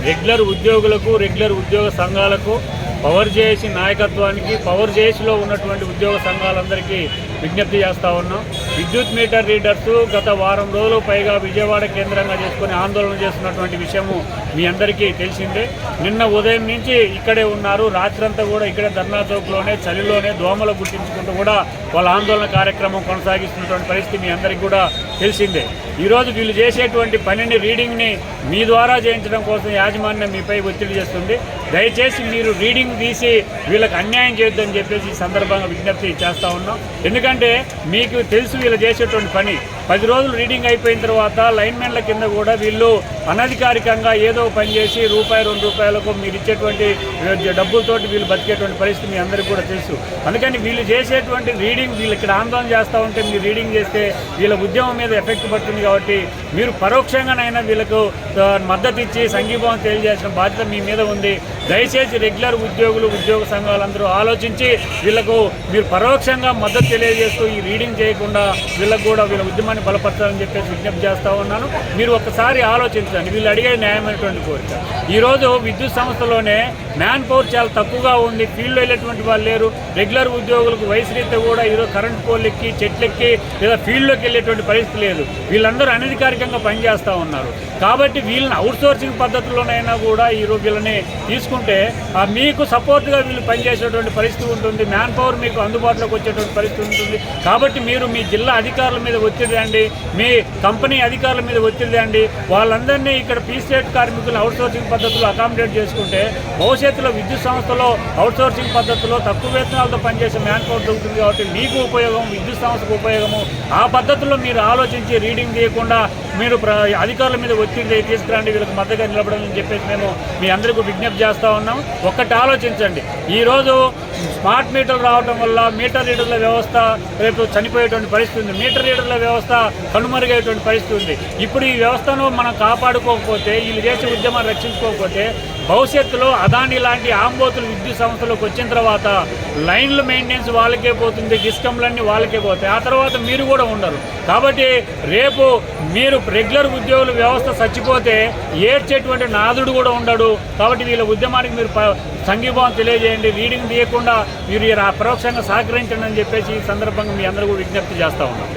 Regular ఉద్యోగులకు, regular ఉద్యోగ సంఘాలకు, పవర్ జేఏసీ నాయకత్వానికి, పవర్ జేఏసీలో ఉన్నటువంటి ఉద్యోగ సంఘాలందరికీ విజ్ఞప్తి చేస్తూ ఉన్నాం. విద్యుత్ మీటర్ రీడర్స్ గత వారం రోజులు పైగా విజయవాడ కేంద్రంగా చేసుకుని ఆందోళన చేస్తున్నటువంటి విషయము మీ అందరికీ తెలిసిందే. నిన్న ఉదయం నుంచి ఇక్కడే ఉన్నారు, రాత్రంతా కూడా ఇక్కడే ధర్నా చౌక్లోనే చలిలోనే దోమలు గుర్తించుకుంటూ కూడా వాళ్ళ ఆందోళన కార్యక్రమం కొనసాగిస్తున్నటువంటి పరిస్థితి మీ అందరికీ కూడా తెలిసిందే. ఈరోజు వీళ్ళు చేసేటువంటి పనిని, రీడింగ్ని మీ ద్వారా చేయించడం కోసం యాజమాన్యం మీపై ఒత్తిడి చేస్తుంది. దయచేసి మీరు రీడింగ్ తీసి వీళ్ళకి అన్యాయం చేయొద్దని చెప్పేసి ఈ సందర్భంగా విజ్ఞప్తి చేస్తూ ఉన్నాం. ఎందుకంటే మీకు తెలుసు వీళ్ళు చేసేటువంటి పని. 10 రోజులు రీడింగ్ అయిపోయిన తర్వాత లైన్మెన్ల కింద కూడా వీళ్ళు అనధికారికంగా ఏదో పని చేసి ₹1-2 మీరు ఇచ్చేటువంటి డబ్బులతోటి వీళ్ళు బతికేటువంటి పరిస్థితి మీ అందరికీ కూడా తెలుసు. అందుకని వీళ్ళు చేసేటువంటి రీడింగ్, వీళ్ళు ఇక్కడ ఆందోళన చేస్తూ ఉంటే మీరు రీడింగ్ చేస్తే వీళ్ళ ఉద్యమం మీద ఎఫెక్ట్ పడుతుంది. కాబట్టి మీరు పరోక్షంగానైనా వీళ్ళకు మద్దతు ఇచ్చి సంఘీభావం తెలియజేసిన బాధ్యత మీ మీద ఉంది. దయచేసి రెగ్యులర్ ఉద్యోగులు, ఉద్యోగ సంఘాలందరూ ఆలోచించి వీళ్ళకు మీరు పరోక్షంగా మద్దతు తెలియజేస్తూ ఈ రీడింగ్ చేయకుండా వీళ్ళకు కూడా వీళ్ళ ఉద్యమాన్ని బలపరచాలని చెప్పేసి విజ్ఞప్తి చేస్తూ ఉన్నాను. మీరు ఒక్కసారి ఆలోచించండి. వీళ్ళు అడిగే న్యాయమైనటువంటి కోరిక. ఈరోజు విద్యుత్ సంస్థలోనే మ్యాన్ పవర్ చాలా తక్కువగా ఉంది, ఫీల్డ్లో వెళ్ళేటువంటి వాళ్ళు లేరు. రెగ్యులర్ ఉద్యోగులకు వయసు రీత్యా కూడా ఈరోజు కరెంట్ పోల్ ఎక్కి, చెట్లెక్కి లేదా ఫీల్డ్లోకి వెళ్ళేటువంటి పరిస్థితి లేదు. వీళ్ళందరూ అనధికారికంగా పనిచేస్తూ ఉన్నారు. కాబట్టి వీళ్ళని అవుట్సోర్సింగ్ పద్ధతిలోనైనా కూడా ఈరోజు వీళ్ళని తీసుకుంటే మీకు సపోర్ట్గా వీళ్ళు పనిచేసేటువంటి పరిస్థితి ఉంటుంది. మ్యాన్ పవర్ మీకు అందుబాటులోకి వచ్చేటువంటి పరిస్థితి ఉంటుంది. కాబట్టి మీరు మీ జిల్లా అధికారుల మీద ఒత్తిడి తేండి, మీ కంపెనీ అధికారుల మీద ఒత్తిడి తేండి. వాళ్ళందరినీ ఇక్కడ పీస్టేట్ కార్మికులను అవుట్సోర్సింగ్ పద్ధతిలో అకామిడేట్ చేసుకుంటే భవిష్యత్తులో విద్యుత్ సంస్థలో అవుట్సోర్సింగ్ పద్ధతిలో తక్కువ వేతనాలతో పనిచేసే మ్యాన్ పవర్ దొరుకుతుంది. కాబట్టి మీకు ఉపయోగం, విద్యుత్ సంస్థకు ఉపయోగము. ఆ పద్ధతిలో మీరు ఆలోచించి రీడింగ్ చేయకుండా మీరు అధికారుల మీద ఒత్తిడి తీసుకురండి, వీళ్ళకి మద్దతుగా నిలబడాలని చెప్పేసి మేము మీ అందరికీ విజ్ఞప్తి చేస్తూ ఉన్నాం. ఒక్కటి ఆలోచించండి. ఈరోజు స్మార్ట్ మీటర్లు రావడం వల్ల మీటర్ రీడర్ల వ్యవస్థ రేపు చనిపోయేటువంటి పరిస్థితి ఉంది. మీటర్ రీడర్ల వ్యవస్థ కనుమరుగయ్యేటువంటి పరిస్థితి ఉంది. ఇప్పుడు ఈ వ్యవస్థను మనం కాపాడుకోకపోతే, వీళ్ళు చేసే ఉద్యమాన్ని రక్షించుకోకపోతే భవిష్యత్తులో అదాని లాంటి ఆంబోతులు విద్యుత్ సంస్థలకు వచ్చిన తర్వాత లైన్లు మెయింటెనెన్స్ వాళ్ళకే పోతుంది, డిస్కమ్లన్నీ వాళ్ళకే పోతాయి. ఆ తర్వాత మీరు కూడా ఉండరు. కాబట్టి రేపు మీరు రెగ్యులర్ ఉద్యోగుల వ్యవస్థ చచ్చిపోతే ఏడ్చేటువంటి నాదుడు కూడా ఉండడు. కాబట్టి వీళ్ళ ఉద్యమానికి మీరు సంఘీభావం తెలియజేయండి. రీడింగ్ తీయకుండా మీరు పరోక్షంగా సహకరించండి అని చెప్పేసి ఈ సందర్భంగా మీ అందరూ విజ్ఞప్తి చేస్తూ ఉన్నాం.